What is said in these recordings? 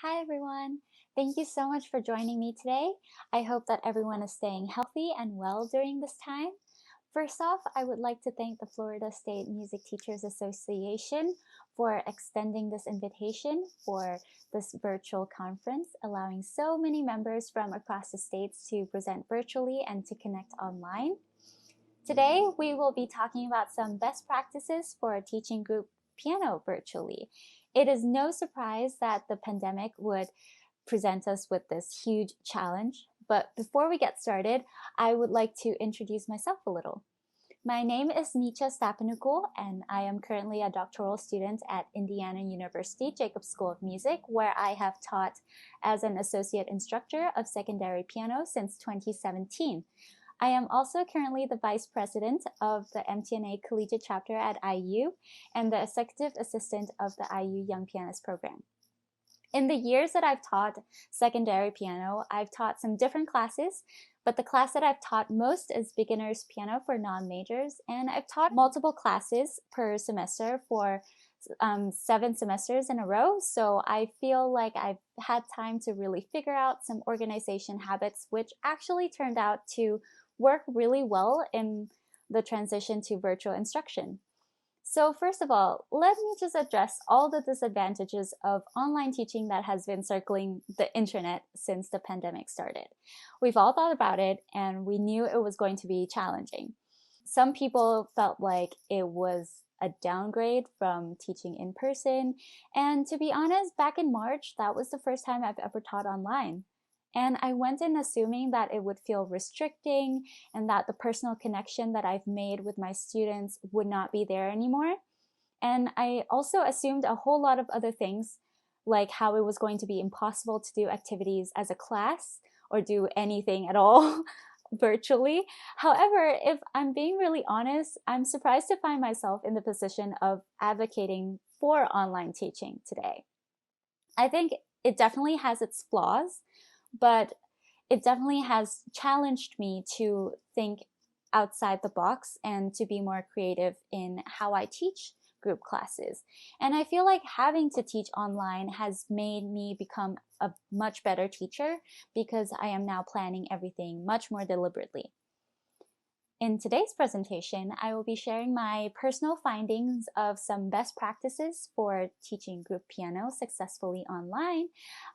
Hi everyone! Thank you so much for joining me today. I hope that everyone is staying healthy and well during this time. First off, I would like to thank the Florida State Music Teachers Association for extending this invitation for this virtual conference, allowing so many members from across the states to present virtually and to connect online. Today, we will be talking about some best practices for teaching group piano virtually. It is no surprise that the pandemic would present us with this huge challenge. But before we get started, I would like to introduce myself a little. My name is Nicha Stapanukul, and I am currently a doctoral student at Indiana University Jacobs School of Music, where I have taught as an associate instructor of secondary piano since 2017. I am also currently the Vice President of the MTNA Collegiate Chapter at IU and the Executive Assistant of the IU Young Pianist Program. In the years that I've taught secondary piano, I've taught some different classes, but the class that I've taught most is beginner's piano for non-majors, and I've taught multiple classes per semester for 7 semesters in a row, so I feel like I've had time to really figure out some organization habits, which actually turned out to work really well in the transition to virtual instruction. So first of all, let me just address all the disadvantages of online teaching that has been circling the internet since the pandemic started. We've all thought about it and we knew it was going to be challenging. Some people felt like it was a downgrade from teaching in person. And to be honest, back in March, that was the first time I've ever taught online. And I went in assuming that it would feel restricting and that the personal connection that I've made with my students would not be there anymore. And I also assumed a whole lot of other things, like how it was going to be impossible to do activities as a class or do anything at all virtually. However, if I'm being really honest, I'm surprised to find myself in the position of advocating for online teaching today. I think it definitely has its flaws, but it definitely has challenged me to think outside the box and to be more creative in how I teach group classes. And I feel like having to teach online has made me become a much better teacher because I am now planning everything much more deliberately. In today's presentation, I will be sharing my personal findings of some best practices for teaching group piano successfully online.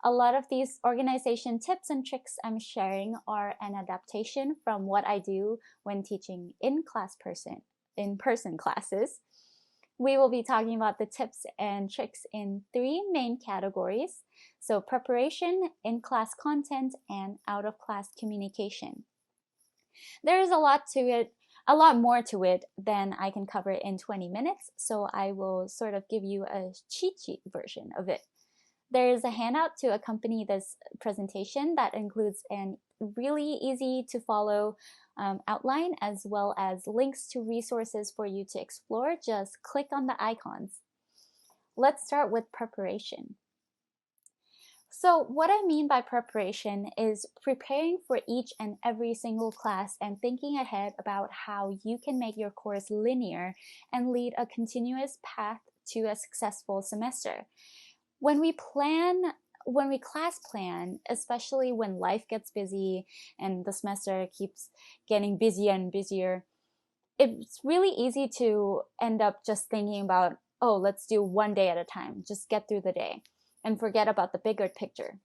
A lot of these organization tips and tricks I'm sharing are an adaptation from what I do when teaching in-person classes. We will be talking about the tips and tricks in 3 main categories. So preparation, in-class content, and out-of-class communication. There is a lot more to it than I can cover in 20 minutes, so I will sort of give you a cheat sheet version of it. There is a handout to accompany this presentation that includes a really easy to follow outline as well as links to resources for you to explore. Just click on the icons. Let's start with preparation. So what I mean by preparation is preparing for each and every single class and thinking ahead about how you can make your course linear and lead a continuous path to a successful semester. When we class plan, especially when life gets busy and the semester keeps getting busier and busier, it's really easy to end up just thinking about, oh, let's do one day at a time, just get through the day, and forget about the bigger picture.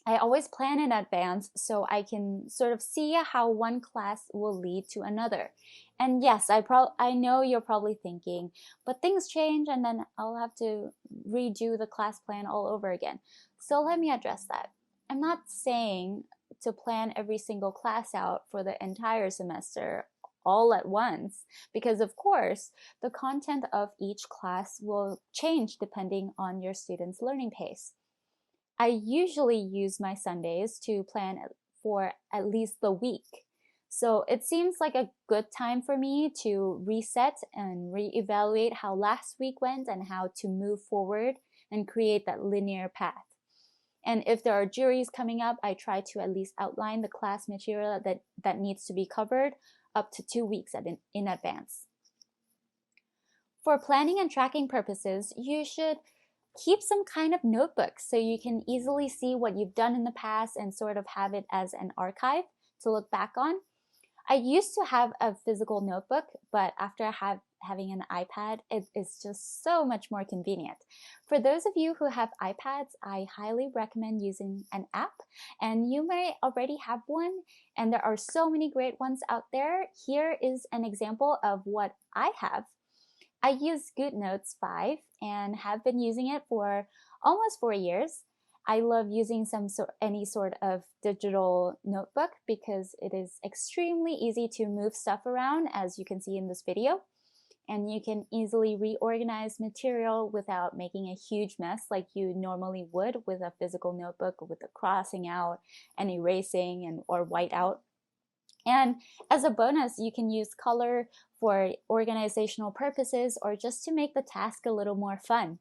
I always plan in advance so I can sort of see how one class will lead to another. And yes, I know you're probably thinking, but things change and then I'll have to redo the class plan all over again. So let me address that. I'm not saying to plan every single class out for the entire semester all at once, because of course, the content of each class will change depending on your students' learning pace. I usually use my Sundays to plan for at least the week. So it seems like a good time for me to reset and reevaluate how last week went and how to move forward and create that linear path. And if there are juries coming up, I try to at least outline the class material that needs to be covered up to 2 weeks in advance. For planning and tracking purposes, you should keep some kind of notebook so you can easily see what you've done in the past and sort of have it as an archive to look back on. I used to have a physical notebook, but after having an iPad, it is just so much more convenient. For those of you who have iPads, I highly recommend using an app, and you may already have one, and there are so many great ones out there. Here is an example of what I have. I use GoodNotes 5 and have been using it for almost 4 years. I love using any sort of digital notebook because it is extremely easy to move stuff around, as you can see in this video. And you can easily reorganize material without making a huge mess like you normally would with a physical notebook with the crossing out and erasing or white out. And as a bonus, you can use color for organizational purposes or just to make the task a little more fun.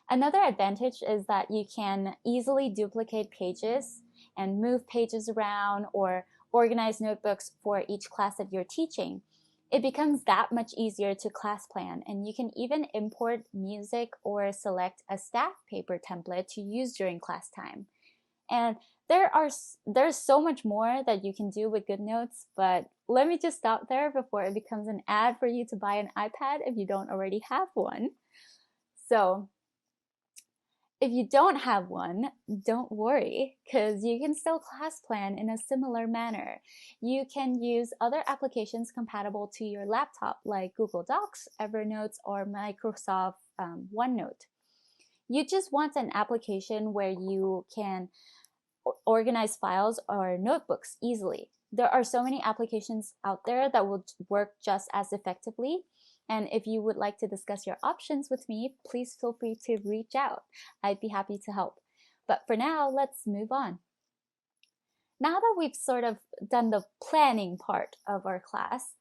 Another advantage is that you can easily duplicate pages and move pages around or organize notebooks for each class that you're teaching. It becomes that much easier to class plan, and you can even import music or select a staff paper template to use during class time. And there's so much more that you can do with GoodNotes, but let me just stop there before it becomes an ad for you to buy an iPad if you don't already have one. So if you don't have one, don't worry, because you can still class plan in a similar manner. You can use other applications compatible to your laptop like Google Docs, Evernote, or Microsoft OneNote. You just want an application where you can organize files or notebooks easily. There are so many applications out there that will work just as effectively. And if you would like to discuss your options with me, please feel free to reach out. I'd be happy to help. But for now, let's move on. Now that we've sort of done the planning part of our class,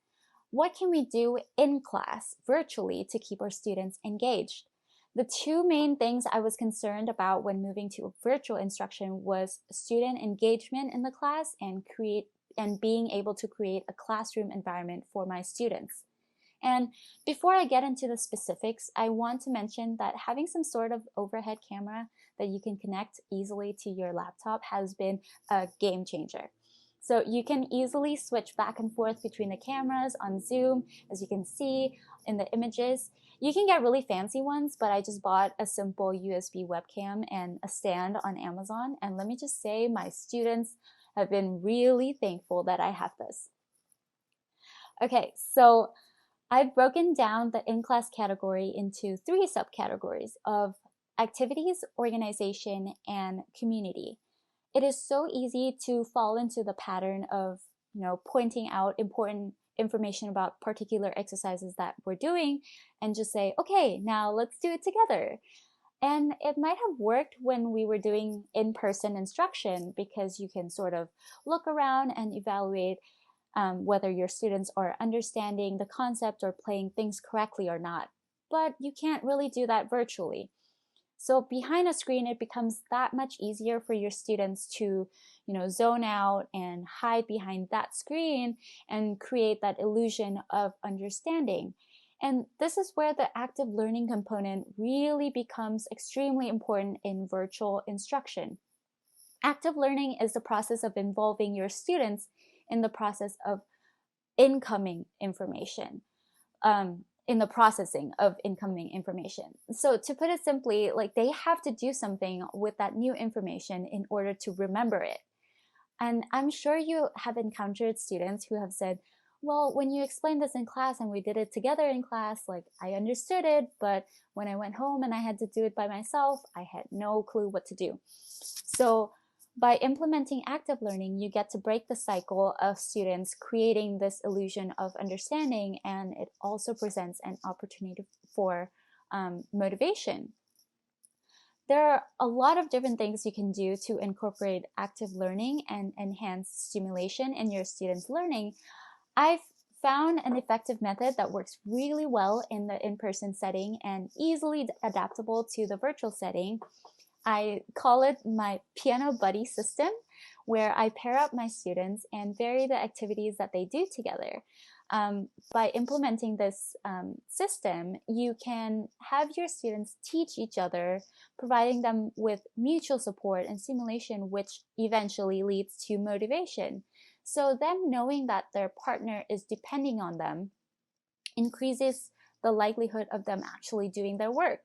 what can we do in class virtually to keep our students engaged? The two main things I was concerned about when moving to virtual instruction was student engagement in the class and being able to create a classroom environment for my students. And before I get into the specifics, I want to mention that having some sort of overhead camera that you can connect easily to your laptop has been a game changer. So you can easily switch back and forth between the cameras on Zoom, as you can see in the images. You can get really fancy ones, but I just bought a simple USB webcam and a stand on Amazon. And let me just say, my students have been really thankful that I have this. Okay, so I've broken down the in-class category into 3 subcategories of activities, organization, and community. It is so easy to fall into the pattern of, pointing out important information about particular exercises that we're doing and just say, okay, now let's do it together. And it might have worked when we were doing in-person instruction because you can sort of look around and evaluate whether your students are understanding the concept or playing things correctly or not. But you can't really do that virtually. So behind a screen, it becomes that much easier for your students to, zone out and hide behind that screen and create that illusion of understanding. And this is where the active learning component really becomes extremely important in virtual instruction. Active learning is the process of involving your students in the process of incoming information, in the processing of incoming information. So to put it simply, they have to do something with that new information in order to remember it. And I'm sure you have encountered students who have said, well, when you explained this in class and we did it together in class, I understood it, but when I went home and I had to do it by myself, I had no clue what to do. So by implementing active learning, you get to break the cycle of students creating this illusion of understanding, and it also presents an opportunity for motivation. There are a lot of different things you can do to incorporate active learning and enhance stimulation in your students' learning. I've found an effective method that works really well in the in-person setting and easily adaptable to the virtual setting. I call it my piano buddy system, where I pair up my students and vary the activities that they do together. By implementing this system, you can have your students teach each other, providing them with mutual support and stimulation, which eventually leads to motivation. So them knowing that their partner is depending on them increases the likelihood of them actually doing their work.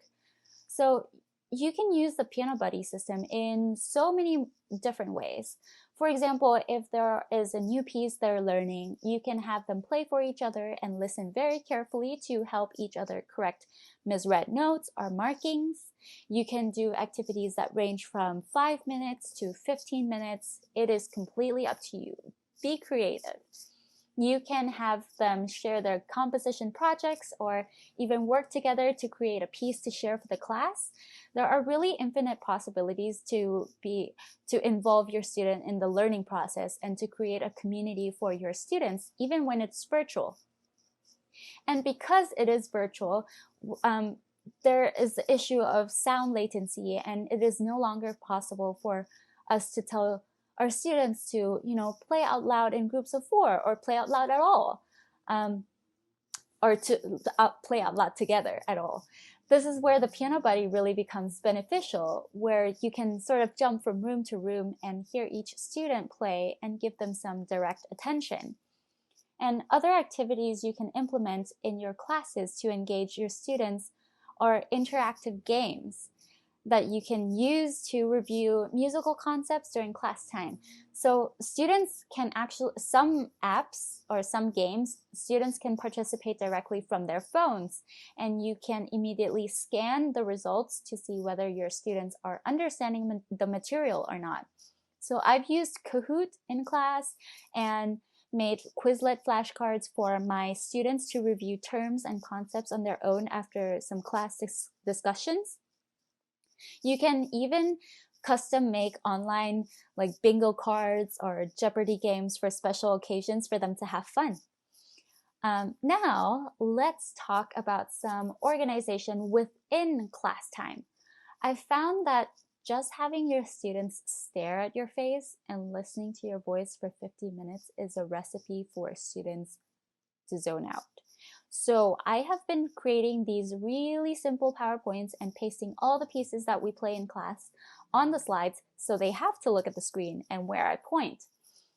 So you can use the piano buddy system in so many different ways. For example, if there is a new piece they're learning, you can have them play for each other and listen very carefully to help each other correct misread notes or markings. You can do activities that range from 5 minutes to 15 minutes. It is completely up to you. Be creative. You can have them share their composition projects or even work together to create a piece to share for the class. There are really infinite possibilities to involve your student in the learning process and to create a community for your students, even when it's virtual. And because it is virtual, there is the issue of sound latency, and it is no longer possible for us to tell our students to, play out loud in groups of 4 or play out loud at all, or to play out loud together at all. This is where the piano buddy really becomes beneficial, where you can sort of jump from room to room and hear each student play and give them some direct attention. And other activities you can implement in your classes to engage your students are interactive games that you can use to review musical concepts during class time. So students can some apps or some games, students can participate directly from their phones, and you can immediately scan the results to see whether your students are understanding the material or not. So I've used Kahoot in class and made Quizlet flashcards for my students to review terms and concepts on their own after some class discussions. You can even custom make online like bingo cards or Jeopardy games for special occasions for them to have fun. Now, let's talk about some organization within class time. I found that just having your students stare at your face and listening to your voice for 50 minutes is a recipe for students to zone out. So I have been creating these really simple PowerPoints and pasting all the pieces that we play in class on the slides so they have to look at the screen and where I point.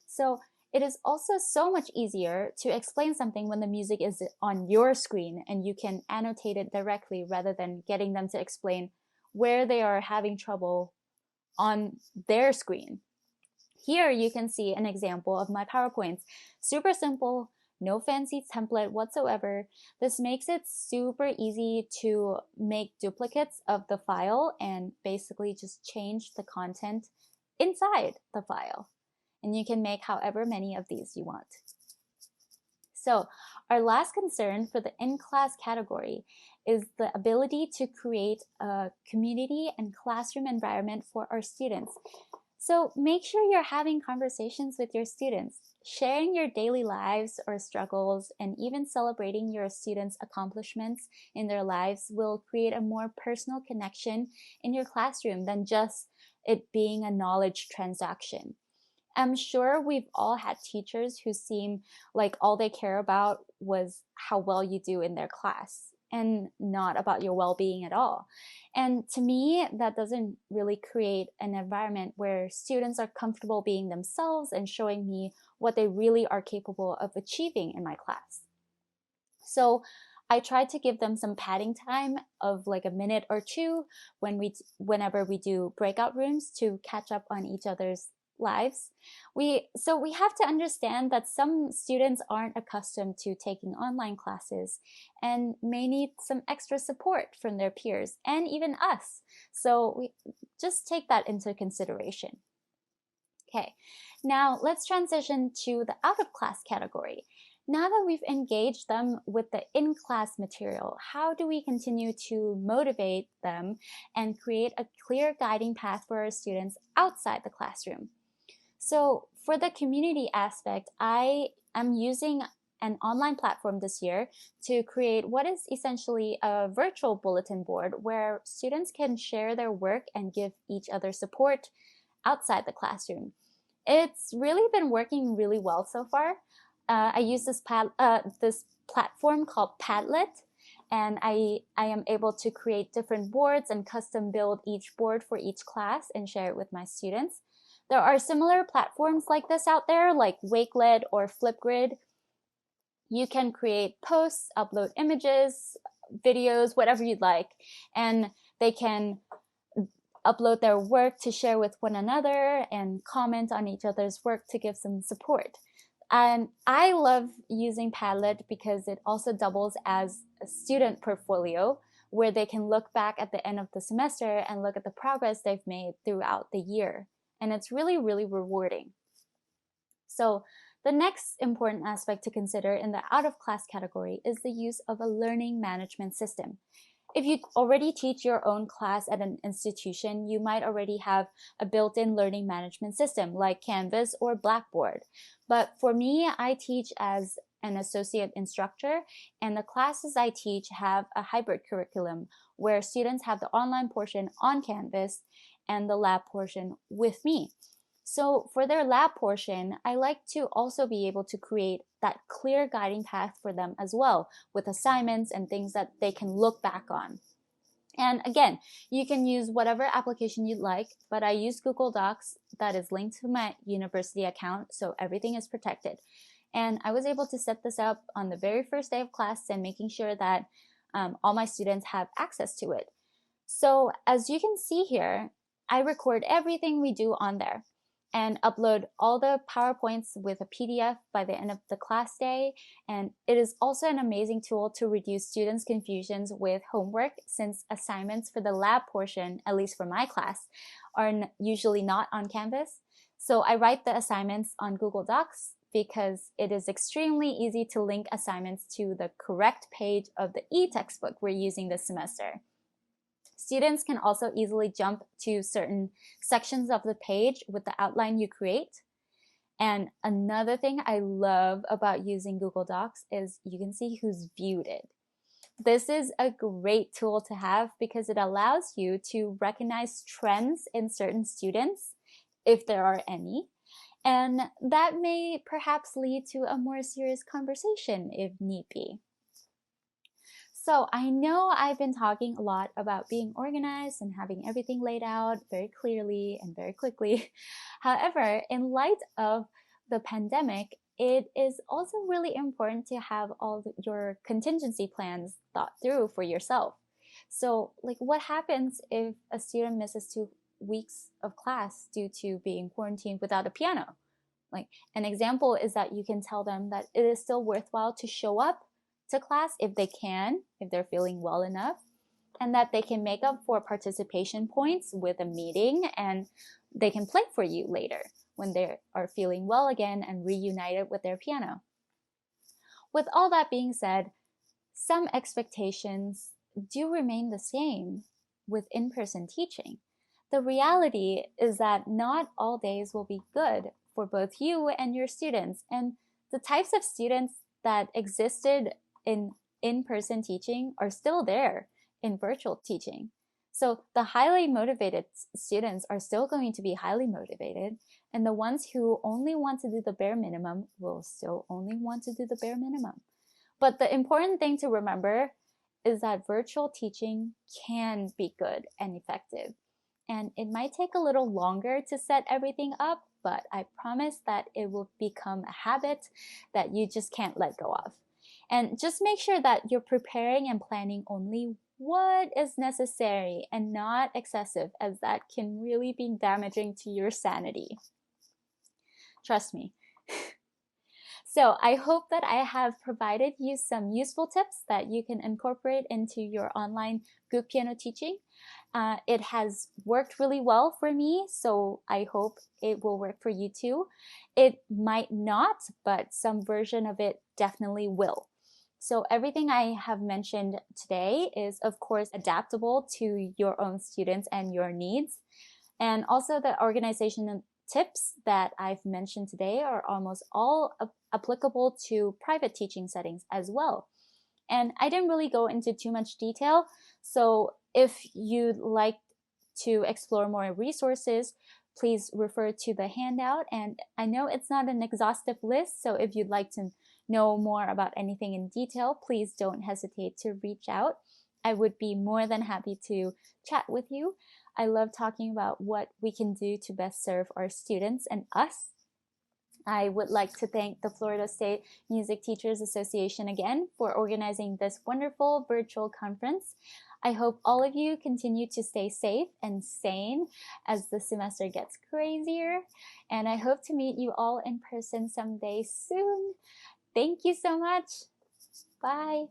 So it is also so much easier to explain something when the music is on your screen and you can annotate it directly rather than getting them to explain where they are having trouble on their screen. Here you can see an example of my PowerPoints. Super simple, no fancy template whatsoever. This makes it super easy to make duplicates of the file and basically just change the content inside the file. And you can make however many of these you want. So our last concern for the in-class category is the ability to create a community and classroom environment for our students. So make sure you're having conversations with your students, sharing your daily lives or struggles, and even celebrating your students' accomplishments in their lives will create a more personal connection in your classroom than just it being a knowledge transaction. I'm sure we've all had teachers who seem like all they care about was how well you do in their class and not about your well-being at all. And to me, that doesn't really create an environment where students are comfortable being themselves and showing me what they really are capable of achieving in my class. So I try to give them some padding time of like a minute or two whenever we do breakout rooms to catch up on each other's lives. So we have to understand that some students aren't accustomed to taking online classes and may need some extra support from their peers and even us. So we just take that into consideration. Okay, now let's transition to the out of class category. Now that we've engaged them with the in-class material, how do we continue to motivate them and create a clear guiding path for our students outside the classroom? So for the community aspect, I am using an online platform this year to create what is essentially a virtual bulletin board where students can share their work and give each other support outside the classroom. It's really been working really well so far. I use this platform called Padlet, and I am able to create different boards and custom build each board for each class and share it with my students. There are similar platforms like this out there, like Wakelet or Flipgrid. You can create posts, upload images, videos, whatever you'd like, and they can upload their work to share with one another and comment on each other's work to give some support. And I love using Padlet because it also doubles as a student portfolio where they can look back at the end of the semester and look at the progress they've made throughout the year. And it's really, really rewarding. So the next important aspect to consider in the out-of-class category is the use of a learning management system. If you already teach your own class at an institution, you might already have a built-in learning management system like Canvas or Blackboard. But for me, I teach as an associate instructor, and the classes I teach have a hybrid curriculum where students have the online portion on Canvas and the lab portion with me. So for their lab portion, I like to also be able to create that clear guiding path for them as well, with assignments and things that they can look back on. And again, you can use whatever application you'd like, but I use Google Docs that is linked to my university account, so everything is protected. And I was able to set this up on the very first day of class and making sure that all my students have access to it. So as you can see here, I record everything we do on there and upload all the PowerPoints with a PDF by the end of the class day. And it is also an amazing tool to reduce students' confusions with homework, since assignments for the lab portion, at least for my class, are usually not on Canvas. So I write the assignments on Google Docs because it is extremely easy to link assignments to the correct page of the e-textbook we're using this semester. Students can also easily jump to certain sections of the page with the outline you create. And another thing I love about using Google Docs is you can see who's viewed it. This is a great tool to have because it allows you to recognize trends in certain students, if there are any, and that may perhaps lead to a more serious conversation if need be. So I know I've been talking a lot about being organized and having everything laid out very clearly and very quickly. However, in light of the pandemic, it is also really important to have all your contingency plans thought through for yourself. So like, what happens if a student misses 2 weeks of class due to being quarantined without a piano? Like, an example is that you can tell them that it is still worthwhile to show up to class if they can, if they're feeling well enough, and that they can make up for participation points with a meeting, and they can play for you later when they are feeling well again and reunited with their piano. With all that being said, some expectations do remain the same with in-person teaching. The reality is that not all days will be good for both you and your students, and the types of students that existed in in-person teaching are still there in virtual teaching. So the highly motivated students are still going to be highly motivated, and the ones who only want to do the bare minimum will still only want to do the bare minimum. But the important thing to remember is that virtual teaching can be good and effective. And it might take a little longer to set everything up, but I promise that it will become a habit that you just can't let go of. And just make sure that you're preparing and planning only what is necessary and not excessive, as that can really be damaging to your sanity. Trust me. So I hope that I have provided you some useful tips that you can incorporate into your online group piano teaching. It has worked really well for me, so I hope it will work for you too. It might not, but some version of it definitely will. So everything I have mentioned today is, of course, adaptable to your own students and your needs. And also the organization tips that I've mentioned today are almost all applicable to private teaching settings as well. And I didn't really go into too much detail, so if you'd like to explore more resources, please refer to the handout. And I know it's not an exhaustive list, so if you'd like to know more about anything in detail, please don't hesitate to reach out. I would be more than happy to chat with you. I love talking about what we can do to best serve our students and us. I would like to thank the Florida State Music Teachers Association again for organizing this wonderful virtual conference. I hope all of you continue to stay safe and sane as the semester gets crazier, and I hope to meet you all in person someday soon. Thank you so much. Bye.